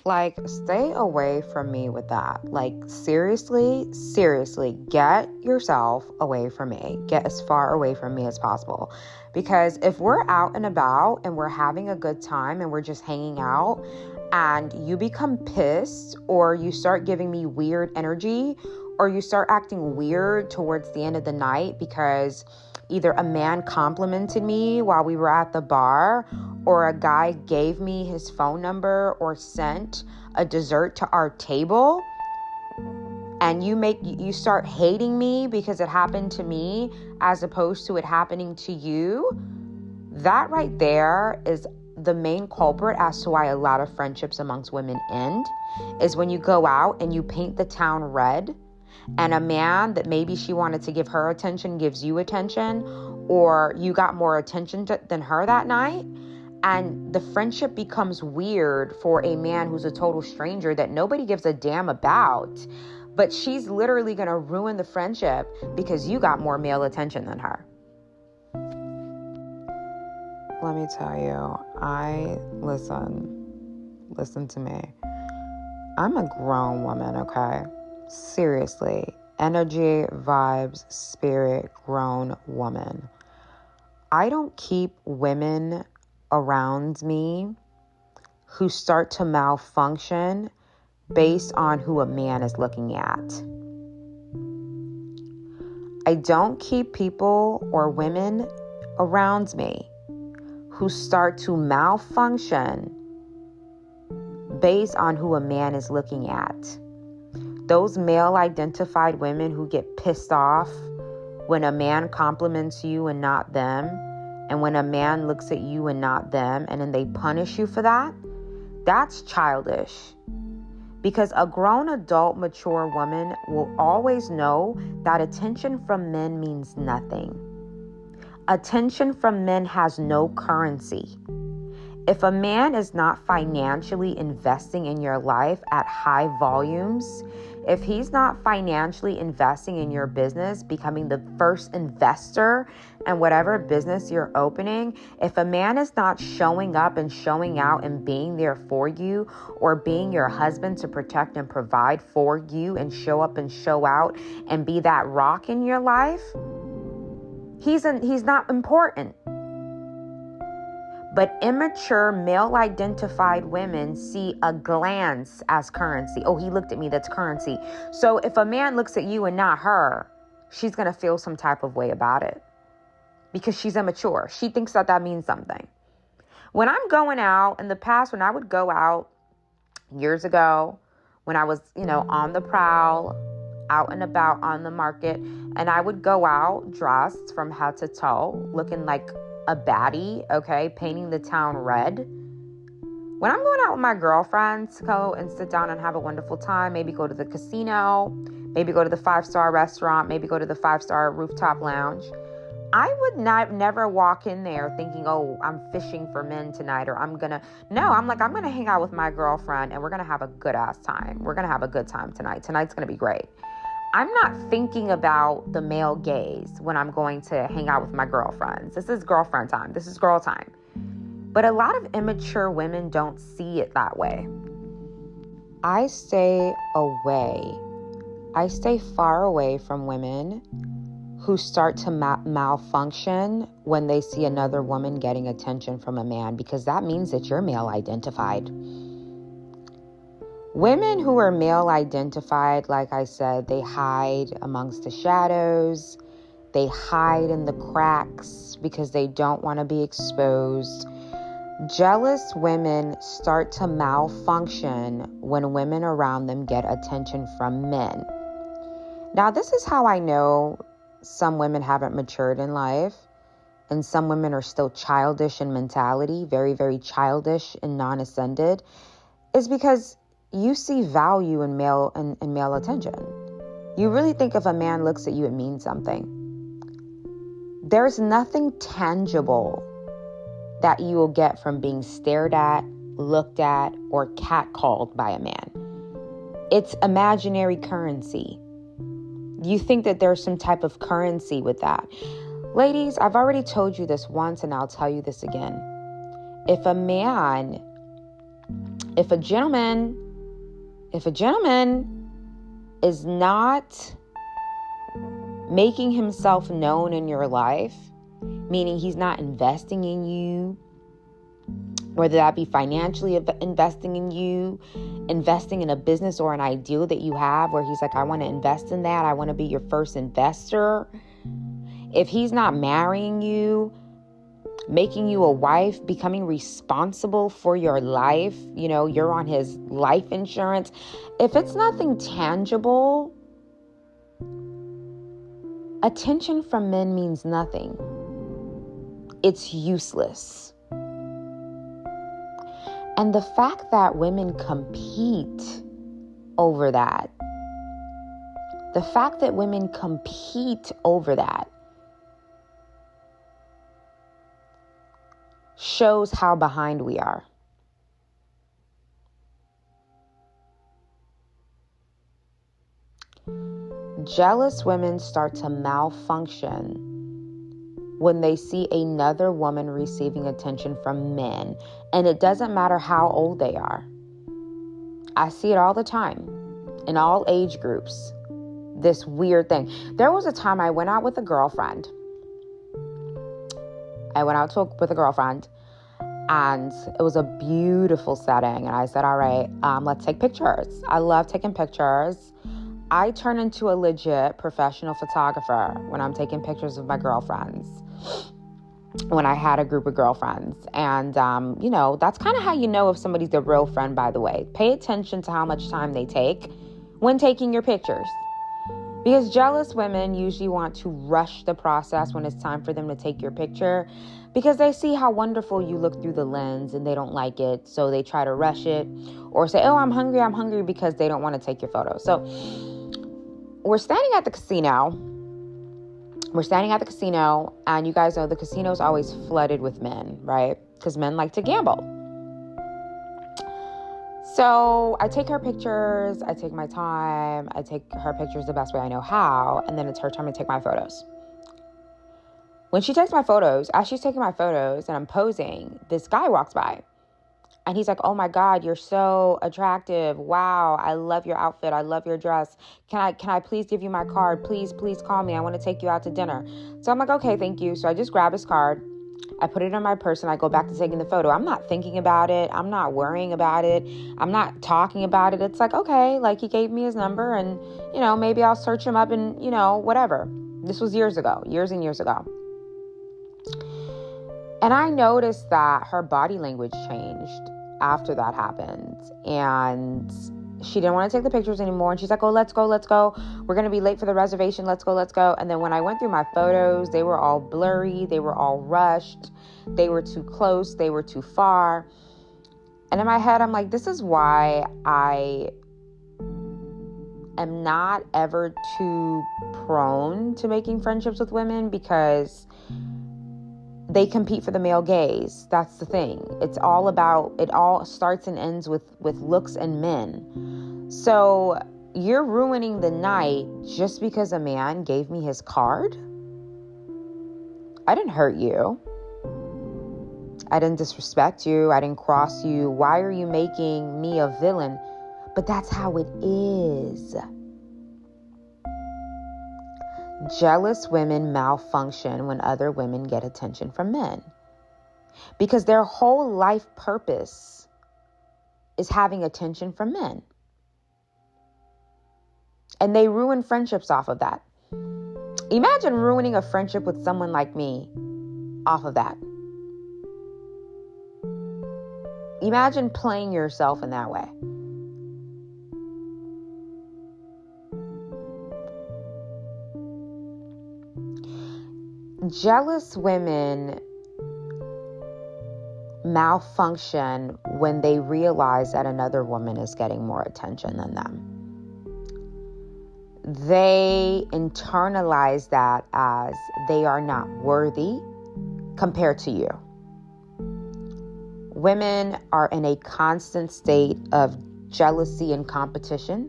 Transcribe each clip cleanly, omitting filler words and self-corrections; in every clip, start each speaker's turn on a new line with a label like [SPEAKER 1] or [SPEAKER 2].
[SPEAKER 1] Like, stay away from me with that. Like, seriously, get yourself away from me. Get as far away from me as possible. Because if we're out and about and we're having a good time and we're just hanging out and you become pissed or you start giving me weird energy or you start acting weird towards the end of the night because either a man complimented me while we were at the bar or a guy gave me his phone number or sent a dessert to our table, and you start hating me because it happened to me as opposed to it happening to you, that right there is the main culprit as to why a lot of friendships amongst women end, is when you go out and you paint the town red and a man that maybe she wanted to give her attention gives you attention, or you got more attention than her that night, and the friendship becomes weird for a man who's a total stranger that nobody gives a damn about, but she's literally going to ruin the friendship because you got more male attention than her. Let me tell you, listen to me. I'm a grown woman, okay? Seriously, energy, vibes, spirit, grown woman. I don't keep women around me who start to malfunction based on who a man is looking at. I don't keep people or women around me who start to malfunction based on who a man is looking at. Those male-identified women who get pissed off when a man compliments you and not them, and when a man looks at you and not them, and then they punish you for that, that's childish. Because a grown, adult, mature woman will always know that attention from men means nothing. Attention from men has no currency. If a man is not financially investing in your life at high volumes, if he's not financially investing in your business, becoming the first investor in whatever business you're opening, if a man is not showing up and showing out and being there for you, or being your husband to protect and provide for you and show up and show out and be that rock in your life, he's not important. But immature, male-identified women see a glance as currency. Oh, he looked at me, that's currency. So if a man looks at you and not her, she's going to feel some type of way about it because she's immature. She thinks that means something. When I'm going out, in the past, when I would go out years ago, when I was, on the prowl, out and about on the market, and I would go out dressed from head to toe, looking like a baddie, okay, painting the town red. When I'm going out with my girlfriends to go and sit down and have a wonderful time, maybe go to the casino, maybe go to the 5-star restaurant, maybe go to the 5-star rooftop lounge, I would never walk in there thinking, oh, I'm fishing for men tonight, or I'm going to hang out with my girlfriend and we're going to have a good ass time. We're going to have a good time tonight. Tonight's going to be great. I'm not thinking about the male gaze when I'm going to hang out with my girlfriends. This is girlfriend time. This is girl time. But a lot of immature women don't see it that way. I stay away. I stay far away from women who start to malfunction when they see another woman getting attention from a man, because that means that you're male identified. Women who are male identified, like I said, they hide amongst the shadows. They hide in the cracks because they don't want to be exposed. Jealous women start to malfunction when women around them get attention from men. Now, this is how I know some women haven't matured in life, and some women are still childish in mentality, very, very childish and non-ascended, is because you see value in male attention. You really think if a man looks at you, it means something. There's nothing tangible that you will get from being stared at, looked at, or catcalled by a man. It's imaginary currency. You think that there's some type of currency with that. Ladies, I've already told you this once and I'll tell you this again. If a man If a gentleman is not making himself known in your life, meaning he's not investing in you, whether that be financially investing in you, investing in a business or an ideal that you have where he's like, I want to invest in that. I want to be your first investor. If he's not marrying you, making you a wife, becoming responsible for your life, you're on his life insurance. If it's nothing tangible, attention from men means nothing. It's useless. And the fact that women compete over that, shows how behind we are. Jealous women start to malfunction when they see another woman receiving attention from men. And it doesn't matter how old they are. I see it all the time in all age groups. This weird thing. There was a time I went out with a girlfriend. And it was a beautiful setting. And I said, all right, let's take pictures. I love taking pictures. I turn into a legit professional photographer when I'm taking pictures of my girlfriends. When I had a group of girlfriends. And, that's kind of how you know if somebody's a real friend, by the way. Pay attention to how much time they take when taking your pictures. Because jealous women usually want to rush the process when it's time for them to take your picture, because they see how wonderful you look through the lens and they don't like it. So they try to rush it or say, oh, I'm hungry, because they don't want to take your photo. So we're standing at the casino. And you guys know the casino is always flooded with men, right? Because men like to gamble. So I take her pictures, I take my time, I take her pictures the best way I know how, and then it's her time to take my photos. When she takes my photos, as she's taking my photos and I'm posing, this guy walks by. And he's like, oh my God, you're so attractive. Wow, I love your outfit. I love your dress. Can I please give you my card? Please call me. I want to take you out to dinner. So I'm like, okay, thank you. So I just grab his card. I put it in my purse and I go back to taking the photo. I'm not thinking about it. I'm not worrying about it. I'm not talking about it. It's like, okay, like he gave me his number and, maybe I'll search him up and, whatever. This was years and years ago. And I noticed that her body language changed after that happened. And she didn't want to take the pictures anymore. And she's like, oh, let's go. We're going to be late for the reservation. Let's go. And then when I went through my photos, they were all blurry. They were all rushed. They were too close. They were too far. And in my head, I'm like, this is why I am not ever too prone to making friendships with women, because they compete for the male gaze. That's the thing. It all starts and ends with looks and men. So you're ruining the night just because a man gave me his card? I didn't hurt you. I didn't disrespect you. I didn't cross you. Why are you making me a villain? But that's how it is. Jealous women malfunction when other women get attention from men, because their whole life purpose is having attention from men. And they ruin friendships off of that. Imagine ruining a friendship with someone like me off of that. Imagine playing yourself in that way. Jealous women malfunction when they realize that another woman is getting more attention than them. They internalize that as they are not worthy compared to you. Women are in a constant state of jealousy and competition.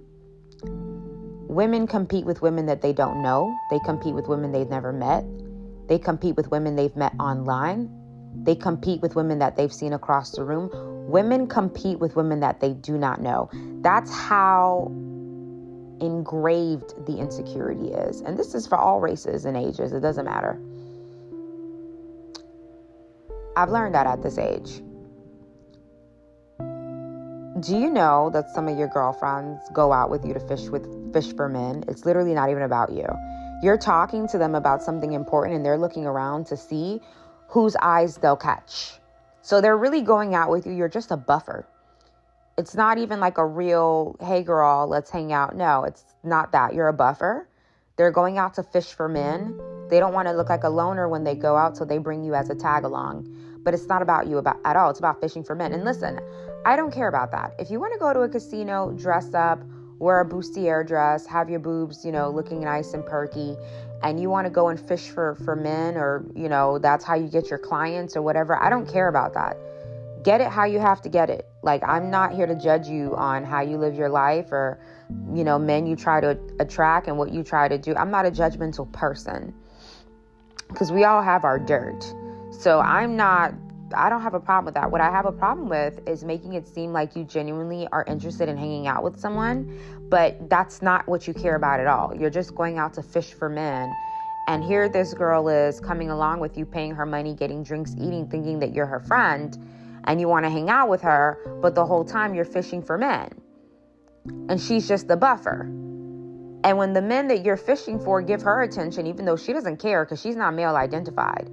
[SPEAKER 1] Women compete with women that they don't know. They compete with women they've never met. They compete with women they've met online. They compete with women that they've seen across the room, Women compete with women that they do not know. That's how engraved the insecurity is. And this is for all races and ages. It doesn't matter. I've learned that at this age. Do you know that some of your girlfriends go out with you to fish for men? It's literally not even about you. You're talking to them about something important and they're looking around to see whose eyes they'll catch. So they're really going out with you. You're just a buffer. It's not even like a real, hey girl, let's hang out. No, it's not that. You're a buffer. They're going out to fish for men. They don't want to look like a loner when they go out, so they bring you as a tag along. But it's not about you at all. It's about fishing for men. And listen, I don't care about that. If you want to go to a casino, dress up, wear a bustier dress, have your boobs, looking nice and perky, and you want to go and fish for men, or, that's how you get your clients or whatever, I don't care about that. Get it how you have to get it. Like, I'm not here to judge you on how you live your life or, men you try to attract and what you try to do. I'm not a judgmental person because we all have our dirt. So I don't have a problem with that. What I have a problem with is making it seem like you genuinely are interested in hanging out with someone, but that's not what you care about at all. You're just going out to fish for men. And here this girl is coming along with you, paying her money, getting drinks, eating, thinking that you're her friend and you want to hang out with her, but the whole time you're fishing for men. And she's just the buffer. And when the men that you're fishing for give her attention, even though she doesn't care because she's not male identified,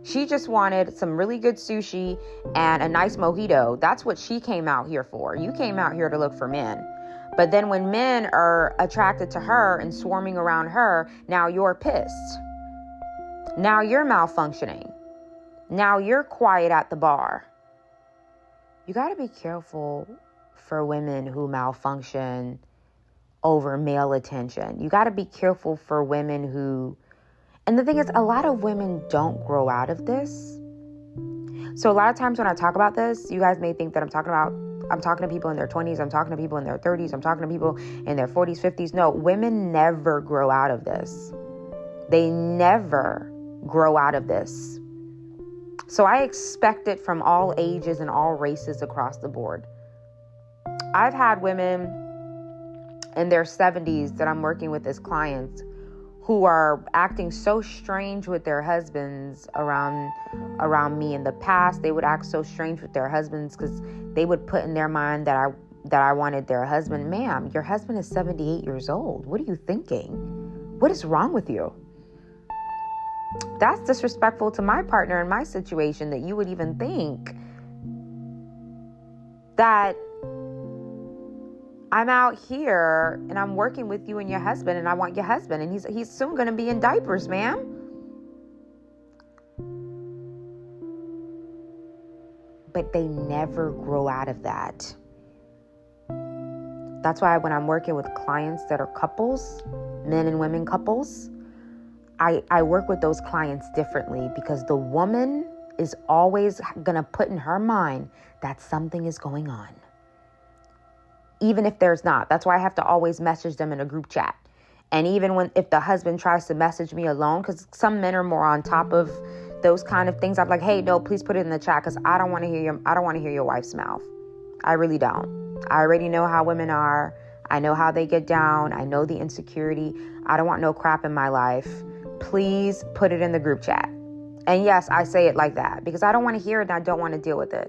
[SPEAKER 1] she just wanted some really good sushi and a nice mojito. That's what she came out here for. You came out here to look for men. But then when men are attracted to her and swarming around her, now you're pissed. Now you're malfunctioning. Now you're quiet at the bar. You got to be careful for women who malfunction over male attention. You got to be careful for women who... And the thing is, a lot of women don't grow out of this. So a lot of times when I talk about this, you guys may think that I'm talking to people in their 20s, I'm talking to people in their 30s, I'm talking to people in their 40s, 50s. No, women never grow out of this. They never grow out of this. So I expect it from all ages and all races across the board. I've had women in their 70s that I'm working with as clients who are acting so strange with their husbands around me. In the past, they would act so strange with their husbands because they would put in their mind that I wanted their husband. Ma'am, your husband is 78 years old. What are you thinking? What is wrong with you? That's disrespectful to my partner in my situation, that you would even think that I'm out here and I'm working with you and your husband and I want your husband and he's soon going to be in diapers, ma'am. But they never grow out of that. That's why when I'm working with clients that are couples, men and women couples, I work with those clients differently, because the woman is always going to put in her mind that something is going on. Even if there's not. That's why I have to always message them in a group chat. And even if the husband tries to message me alone, because some men are more on top of those kind of things, I'm like, hey, no, please put it in the chat, because I don't want to hear your wife's mouth. I really don't. I already know how women are. I know how they get down. I know the insecurity. I don't want no crap in my life. Please put it in the group chat. And yes, I say it like that because I don't want to hear it and I don't want to deal with it.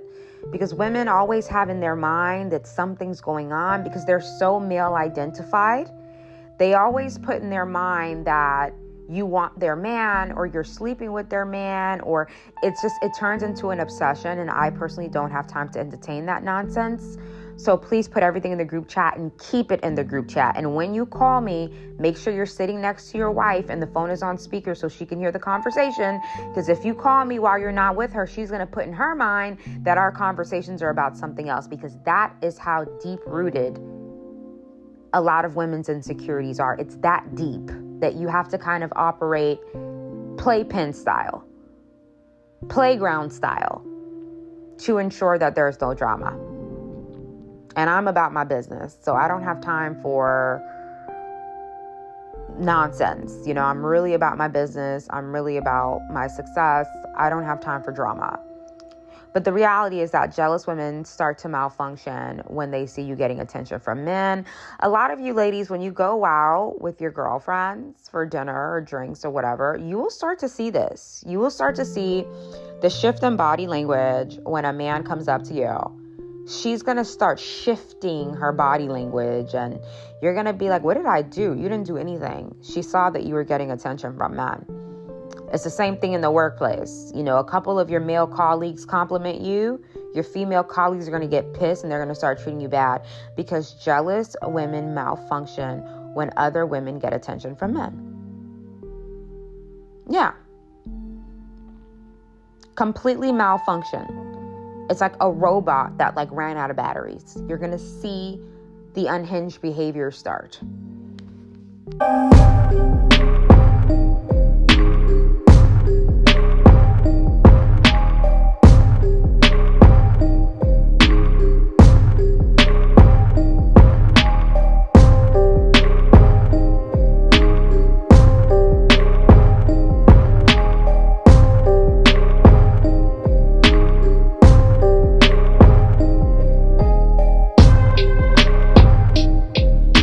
[SPEAKER 1] Because women always have in their mind that something's going on because they're so male identified. They always put in their mind that you want their man, or you're sleeping with their man, or it turns into an obsession. And I personally don't have time to entertain that nonsense. So please put everything in the group chat and keep it in the group chat. And when you call me, make sure you're sitting next to your wife and the phone is on speaker so she can hear the conversation. Because if you call me while you're not with her, she's going to put in her mind that our conversations are about something else, because that is how deep rooted a lot of women's insecurities are. It's that deep that you have to kind of operate playpen style, playground style, to ensure that there's no drama. And I'm about my business, so I don't have time for nonsense. I'm really about my business. I'm really about my success. I don't have time for drama. But the reality is that jealous women start to malfunction when they see you getting attention from men. A lot of you ladies, when you go out with your girlfriends for dinner or drinks or whatever, you will start to see this. You will start to see the shift in body language when a man comes up to you. She's going to start shifting her body language, and you're going to be like, what did I do? You didn't do anything. She saw that you were getting attention from men. It's the same thing in the workplace. You know, a couple of your male colleagues compliment you. Your female colleagues are going to get pissed and they're going to start treating you bad because jealous women malfunction when other women get attention from men. Yeah. Completely malfunction. It's like a robot that like ran out of batteries. You're going to see the unhinged behavior start.